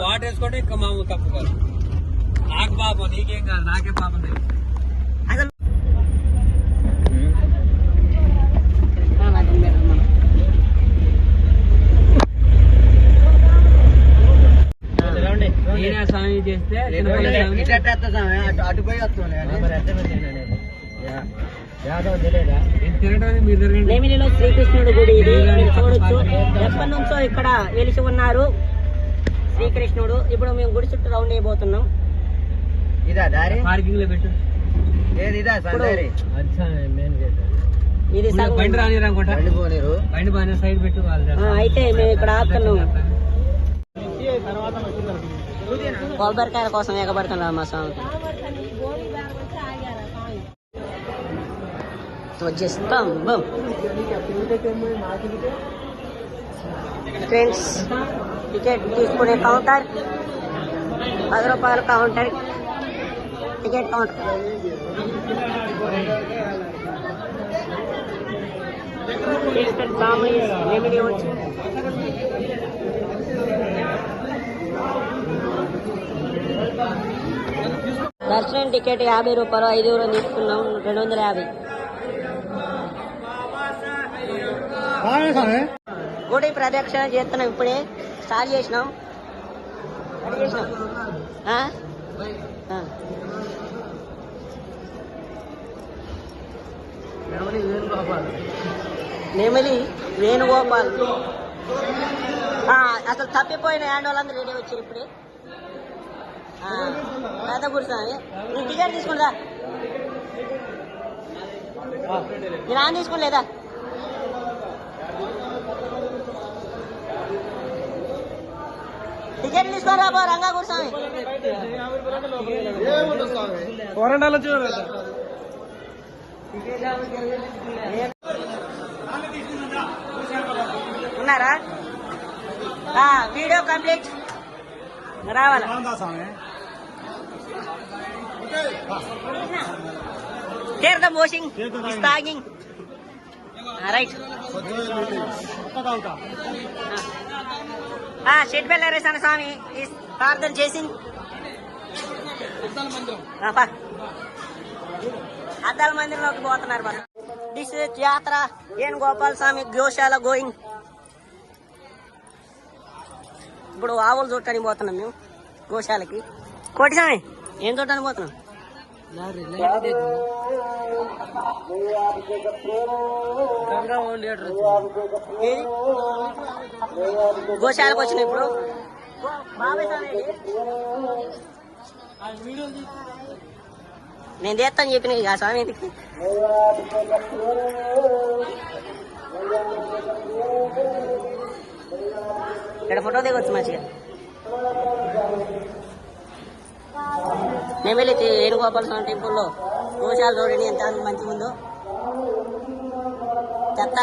Water వేసుకోండి ఇంకా మామూలు తప్పు కాదు. నాకు పాపం నీకేం కాదు, నాకే పాపం లేదు. స్వామి చేస్తే అటు పోయి నేమిలిలో శ్రీకృష్ణుడు గుడి ఇది చూడొచ్చు. ఎప్పటి నుంచో ఇక్కడ వెలిసి ఉన్నారు శ్రీకృష్ణుడు. ఇప్పుడు మేము గుడి చుట్టూ రౌండ్ అయిపోతున్నాం. పార్కింగ్ లో పెట్టు. ఇది బండి రానిరనుకుంటా, బండి బాగా సైడ్ పెట్టు. అయితే మేము ఇక్కడ ఆపుతున్నాం. కొబ్బరికాయల కోసం ఎగబడుతున్నాం మా స్వామి. వచ్చేస్తాం ఫ్రెండ్స్. టికెట్ తీసుకునే కౌంటర్ 10 రూపాయల కౌంటర్, టికెట్ కౌంటర్. దర్శనం టికెట్ 50 రూపాయలు, 5 రూపాయలు తీసుకున్నాం. 250. గుడి ప్రదక్షిణ చేస్తున్నాం. ఇప్పుడే స్టార్ట్ చేసినాం. నెమిలి వేణుగోపాల్. అసలు తప్పిపోయిన హ్యాండ్ వాళ్ళందరూ రెడీ వచ్చారు ఇప్పుడే. పెద్ద కూర్చొని నేను టికెట్ తీసుకుంటా. నేను ఆన్ తీసుకోలేదా? టికెట్ తీసుకొని రాబో రంగా కూర్చొని. ఉన్నారా? వీడియో కంప్లీట్ రావాలా? తీర్థం వాషింగ్ తాగింగ్ రైట్. షెడ్ వెళ్ళారేసాను స్వామి ప్రార్థన చేసి అద్దాల మందిరంలోకి పోతున్నారు. దిస్ యాత్ర వేణుగోపాల్ స్వామి గోశాల గోయింగ్. ఇప్పుడు ఆవులు చూడటానికి పోతున్నాం మేము గోశాలకి. కోటి స్వామి ఏం చూడటానికి పోతున్నాం? గోశాలకు వచ్చిన ఇప్పుడు నేను చేస్తాను చెప్పిన ఇక స్వామి ఇంటికి. ఇక్కడ ఫోటో దిగొచ్చు మంచిగా. నేను వెళ్ళి వేణుగోపాల స్వామి టెంపుల్లో గోశాల చూడండి ఎంత మంచిగా ఉందో. చెత్త